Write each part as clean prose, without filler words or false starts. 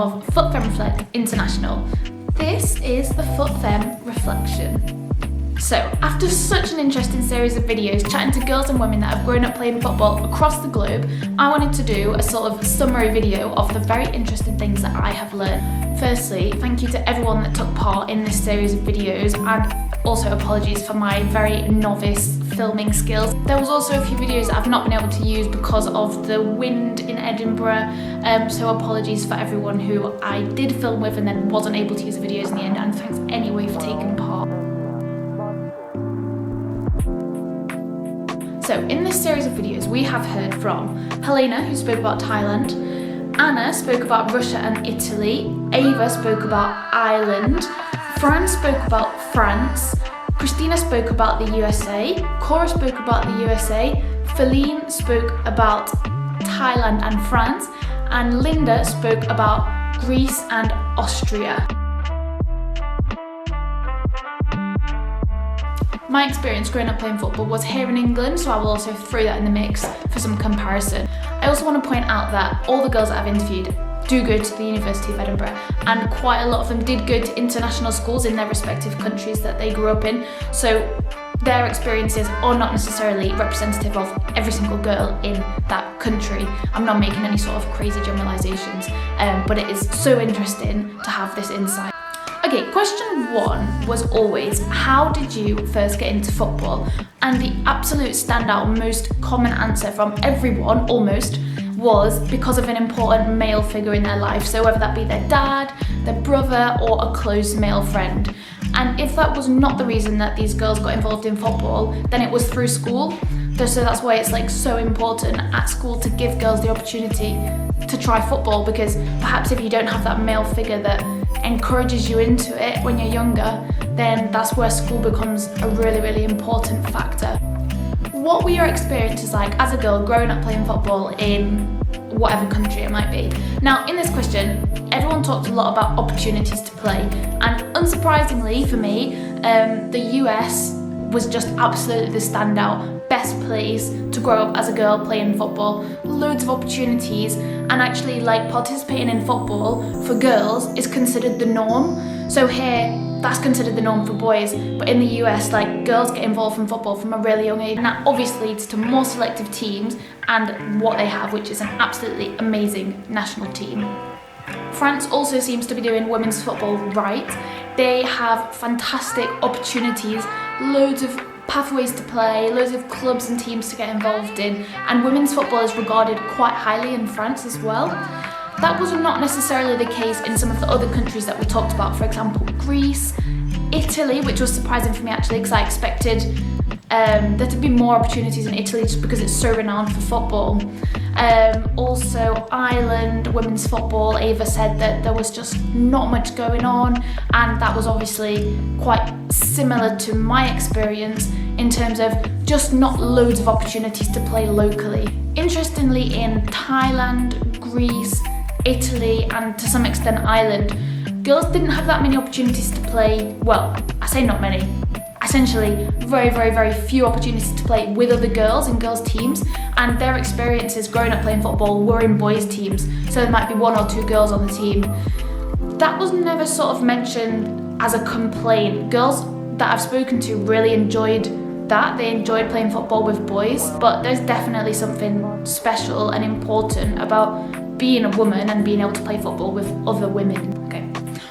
of Futfemreflect International. This is the Futfemreflection. So, after such an interesting series of videos chatting to girls and women that have grown up playing football across the globe, I wanted to do a sort of summary video of the very interesting things that I have learned. Firstly, thank you to everyone that took part in this series of videos, and also apologies for my very novice filming skills. There was also a few videos that I've not been able to use because of the wind in Edinburgh, so apologies for everyone who I did film with and then wasn't able to use the videos in the end, and thanks anyway for taking part. So in this series of videos we have heard from Helena, who spoke about Thailand, Anna spoke about Russia and Italy, Ava spoke about Ireland, Fran spoke about France, Christina spoke about the USA, Cora spoke about the USA, Feline spoke about Thailand and France, and Linda spoke about Greece and Austria. My experience growing up playing football was here in England, so I will also throw that in the mix for some comparison. I also want to point out that all the girls that I've interviewed do go to the University of Edinburgh, and quite a lot of them did go to international schools in their respective countries that they grew up in, so their experiences are not necessarily representative of every single girl in that country. I'm not making any sort of crazy generalisations, but it is so interesting to have this insight. Okay, question one was always, how did you first get into football? And the absolute standout, most common answer from everyone, almost, was because of an important male figure in their life. So whether that be their dad, their brother, or a close male friend. And if that was not the reason that these girls got involved in football, then it was through school. So that's why it's like so important at school to give girls the opportunity to try football, because perhaps if you don't have that male figure that encourages you into it when you're younger, then that's where school becomes a really, really important factor. What were your experiences like as a girl growing up playing football in whatever country it might be? Now, in this question, everyone talked a lot about opportunities to play, and unsurprisingly for me, the US was just absolutely the standout best place to grow up as a girl playing football. Loads of opportunities, and actually like participating in football for girls is considered the norm. So here, that's considered the norm for boys, but in the US, like, girls get involved in football from a really young age, and that obviously leads to more selective teams and what they have, which is an absolutely amazing national team. France also seems to be doing women's football right. They have fantastic opportunities, loads of pathways to play, loads of clubs and teams to get involved in, and women's football is regarded quite highly in France as well. That was not necessarily the case in some of the other countries that we talked about, for example Greece, Italy, which was surprising for me actually, because I expected there to be more opportunities in Italy just because it's so renowned for football. Also Ireland, women's football, Ava said that there was just not much going on, and that was obviously quite similar to my experience in terms of just not loads of opportunities to play locally. Interestingly, in Thailand, Greece, Italy, and to some extent Ireland, girls didn't have that many opportunities to play, well, I say not many, essentially very, very, very few opportunities to play with other girls in girls' teams, and their experiences growing up playing football were in boys' teams, so there might be one or two girls on the team. That was never sort of mentioned as a complaint. Girls that I've spoken to really enjoyed that. They enjoyed playing football with boys, but there's definitely something special and important about being a woman and being able to play football with other women. Okay.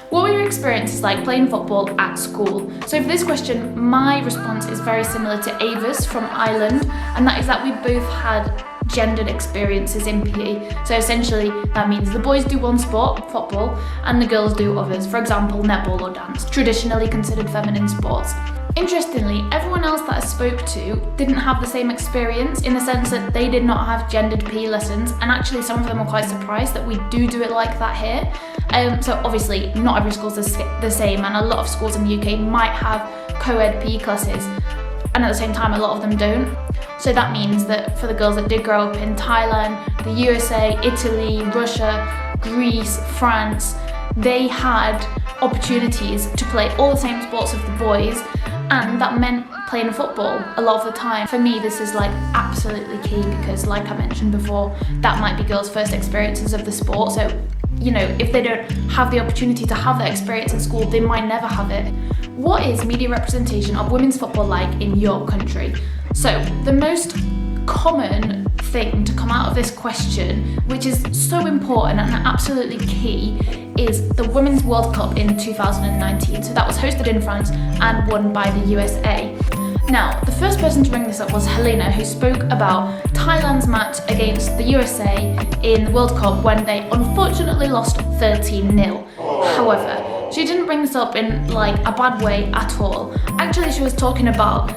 What were your experiences like playing football at school? So for this question, my response is very similar to Ava's from Ireland, and that is that we both had gendered experiences in PE. So essentially that means the boys do one sport, football, and the girls do others. For example, netball or dance, traditionally considered feminine sports. Interestingly, everyone else that I spoke to didn't have the same experience, in the sense that they did not have gendered PE lessons, and actually some of them were quite surprised that we do it like that here. So obviously not every school's the same, and a lot of schools in the UK might have co-ed PE classes, and at the same time a lot of them don't. So that means that for the girls that did grow up in Thailand, the USA, Italy, Russia, Greece, France, they had opportunities to play all the same sports as the boys, and that meant playing football a lot of the time. For me, this is like absolutely key, because like I mentioned before, that might be girls' first experiences of the sport, so you know, if they don't have the opportunity to have that experience in school, they might never have it. What is media representation of women's football like in your country? So the most common thing to come out of this question, which is so important and absolutely key, is the Women's World Cup in 2019. So that was hosted in France and won by the USA. Now, the first person to bring this up was Helena, who spoke about Thailand's match against the USA in the World Cup when they unfortunately lost 13-0. However, she didn't bring this up in like a bad way at all. Actually, she was talking about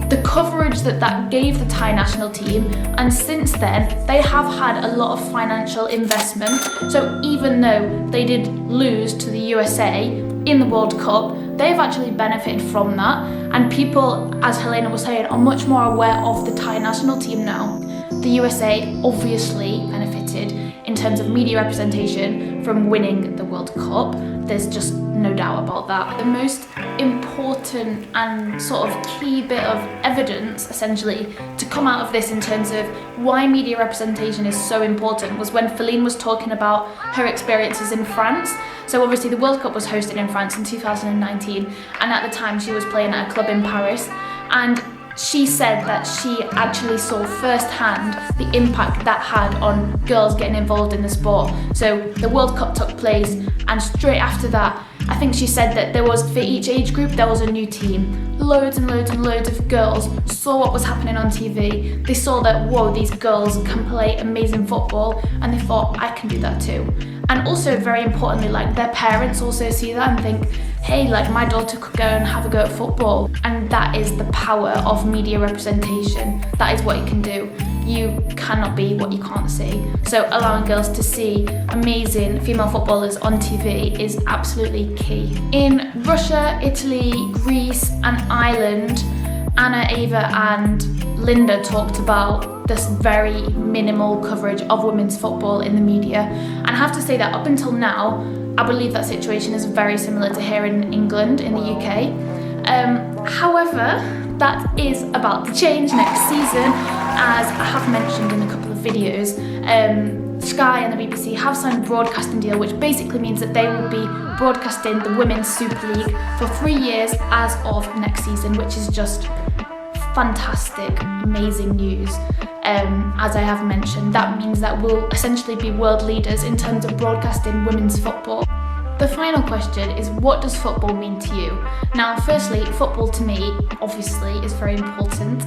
the coverage that gave the Thai national team, and since then they have had a lot of financial investment. So even though they did lose to the USA in the World Cup, they've actually benefited from that, and people, as Helena was saying, are much more aware of the Thai national team now. The USA obviously benefited in terms of media representation from winning the World Cup. There's just no doubt about that. The most important and sort of key bit of evidence, essentially, to come out of this in terms of why media representation is so important was when Feline was talking about her experiences in France. So obviously the World Cup was hosted in France in 2019, and at the time she was playing at a club in Paris, and she said that she actually saw firsthand the impact that had on girls getting involved in the sport. So the World Cup took place, and straight after that, I think she said that there was, for each age group, there was a new team. Loads and loads and loads of girls saw what was happening on TV. They saw that, whoa, these girls can play amazing football, and they thought, I can do that too. And also, very importantly, like, their parents also see that and think, hey, like, my daughter could go and have a go at football. And that is the power of media representation. That is what it can do. You cannot be what you can't see. So allowing girls to see amazing female footballers on TV is absolutely key. In Russia, Italy, Greece and Ireland, Anna, Ava and Linda talked about this very minimal coverage of women's football in the media. And I have to say that up until now, I believe that situation is very similar to here in England, in the UK. However, that is about to change next season, as I have mentioned in a couple of videos. Sky and the BBC have signed a broadcasting deal, which basically means that they will be broadcasting the Women's Super League for 3 years as of next season, which is just fantastic, amazing news. As I have mentioned, that means that we'll essentially be world leaders in terms of broadcasting women's football. The final question is, what does football mean to you? Now, firstly, football to me, obviously, is very important.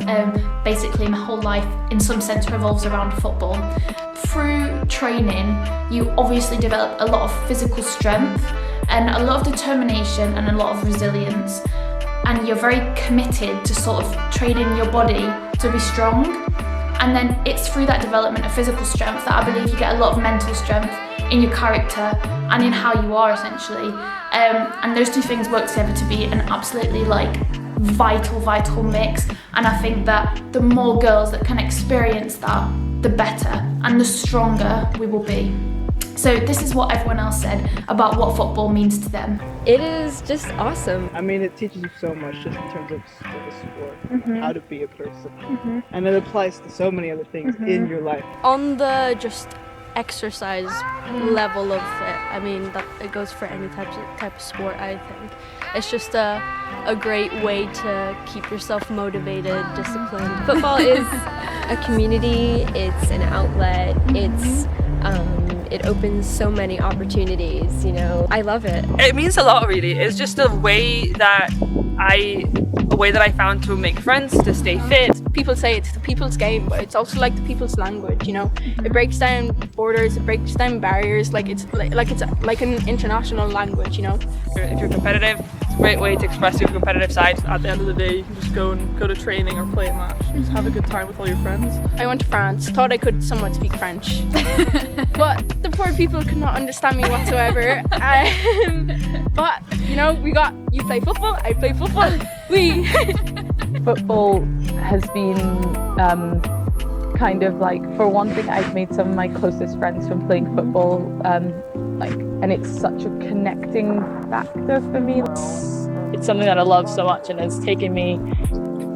Basically, my whole life, in some sense, revolves around football. Through training, you obviously develop a lot of physical strength and a lot of determination and a lot of resilience. And you're very committed to sort of training your body to be strong. And then it's through that development of physical strength that I believe you get a lot of mental strength in your character and in how you are, essentially. And those two things work together to be an absolutely vital mix. And I think that the more girls that can experience that, the better and the stronger we will be. So this is what everyone else said about what football means to them. It is just awesome. I mean, it teaches you so much just in terms of the sport, how to be a person. And it applies to so many other things in your life. On the just exercise level of it, I mean, that it goes for any type of sport, I think. It's just a great way to keep yourself motivated, disciplined. Football is a community, it's an outlet, it opens so many opportunities, you know. I love it. It means a lot, really. It's just a way that I found to make friends, to stay fit. People say it's the people's game, but it's also like the people's language, you know. It breaks down borders, it breaks down barriers, it's like an international language, you know. If you're competitive, it's a great way to express your competitive side. At the end of the day, you can just go to training or play a match. Just have a good time with all your friends. I went to France, thought I could somewhat speak French, but the poor people could not understand me whatsoever. But you know, you play football, I play football. Football has been kind of like, for one thing, I've made some of my closest friends from playing football, and it's such a connecting factor for me. It's something that I love so much, and it's taken me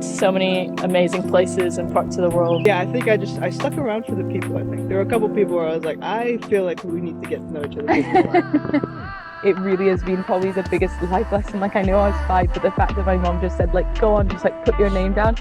so many amazing places and parts of the world. Yeah, I think I stuck around for the people. I think there were a couple people where I was like, I feel like we need to get to know each other. It really has been probably the biggest life lesson. Like, I know I was 5, but the fact that my mom just said, like, go on, just like put your name down.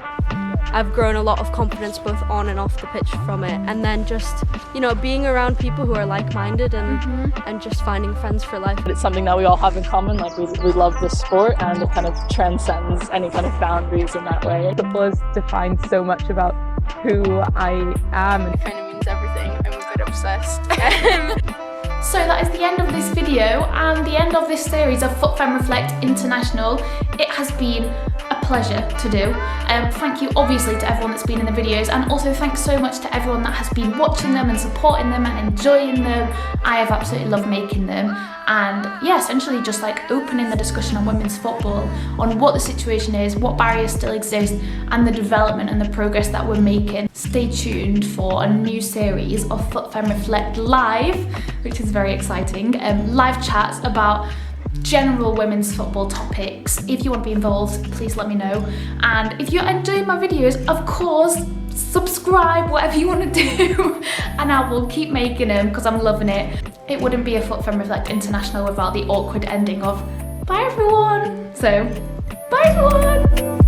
I've grown a lot of confidence both on and off the pitch from it, and then just, you know, being around people who are like-minded and just finding friends for life. It's something that we all have in common, like we love this sport, and it kind of transcends any kind of boundaries in that way. Football has defined so much about who I am. It kind of means everything. I'm a bit obsessed. So that is the end of this video and the end of this series of Futfemreflect International. It has been a pleasure to do. Thank you obviously to everyone that's been in the videos, and also thanks so much to everyone that has been watching them and supporting them and enjoying them. I have absolutely loved making them, and yeah, essentially just like opening the discussion on women's football, on what the situation is, what barriers still exist, and the development and the progress that we're making. Stay tuned for a new series of Futfemreflect Live, which is very exciting. Live chats about general women's football topics. If you want to be involved, please let me know. And if you're enjoying my videos, of course, subscribe, whatever you want to do, and I will keep making them because I'm loving it. It wouldn't be a Futfemreflect International without the awkward ending of bye everyone. So, bye everyone.